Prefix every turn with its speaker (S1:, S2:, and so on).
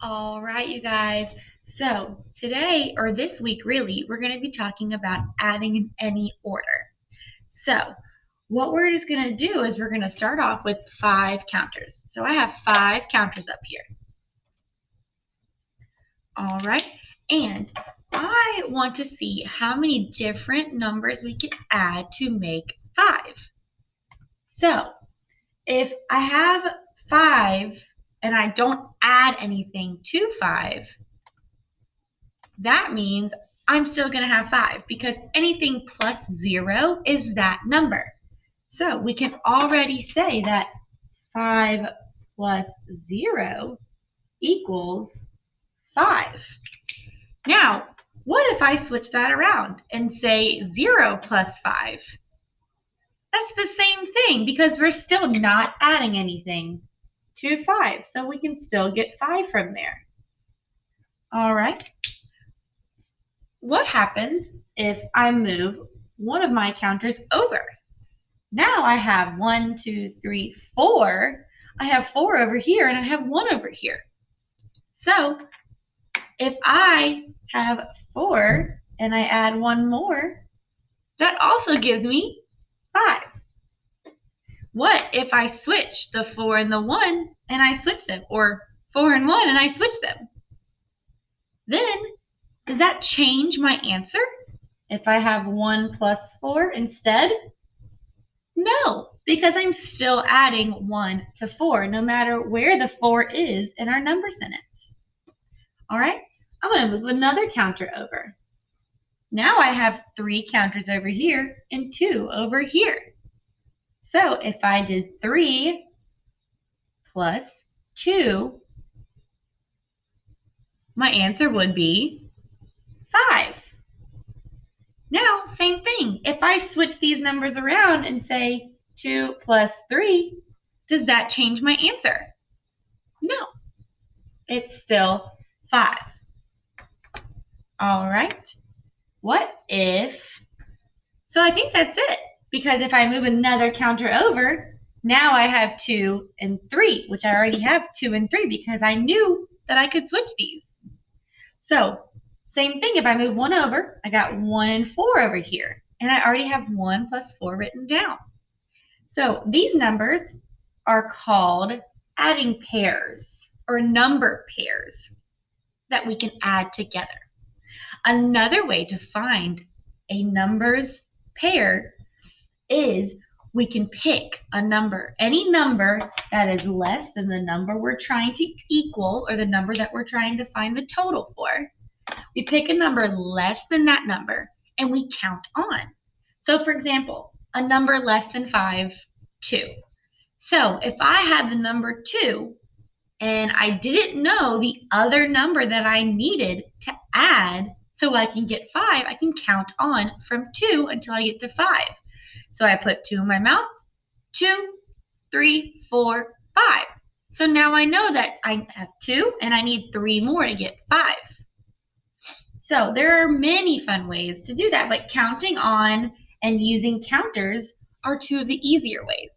S1: All right, you guys. So today, or this week really, we're going to be talking about adding in any order. So what we're just going to do is we're going to start off with 5 counters. So I have 5 counters up here. All right. And I want to see how many different numbers we can add to make 5. So if I have 5 and I don't add anything to 5, that means I'm still going to have 5 because anything plus 0 is that number. So we can already say that 5 plus 0 equals 5. Now, what if I switch that around and say 0 plus 5? That's the same thing because we're still not adding anything to 5. So we can still get 5 from there. All right. What happens if I move one of my counters over? Now I have 1, 2, 3, 4. I have 4 over here and I have 1 over here. So if I have 4 and I add 1 more, that also gives me 5. What if I switch the 4 and the 1 and I switch them, or 4 and 1 and I switch them? Then does that change my answer if I have 1 plus 4 instead? No, because I'm still adding 1 to 4, no matter where the 4 is in our number sentence. All right, I'm going to move another counter over. Now I have 3 counters over here and 2 over here. So if I did 3 plus 2, my answer would be 5. Now, same thing. If I switch these numbers around and say 2 plus 3, does that change my answer? No, it's still 5. All right. What if, so I think that's it, because if I move another counter over, now I have 2 and 3, which I already have 2 and 3 because I knew that I could switch these. So same thing, if I move 1 over, I got 1 and 4 over here, and I already have 1 plus 4 written down. So these numbers are called adding pairs or number pairs that we can add together. Another way to find a numbers pair is we can pick a number, any number that is less than the number we're trying to equal or the number that we're trying to find the total for. We pick a number less than that number and we count on. So for example, a number less than 5, 2. So if I had the number 2 and I didn't know the other number that I needed to add so I can get 5, I can count on from 2 until I get to 5. So I put 2 in my mouth, 2, 3, 4, 5. So now I know that I have 2 and I need 3 more to get 5. So there are many fun ways to do that, but counting on and using counters are 2 of the easier ways.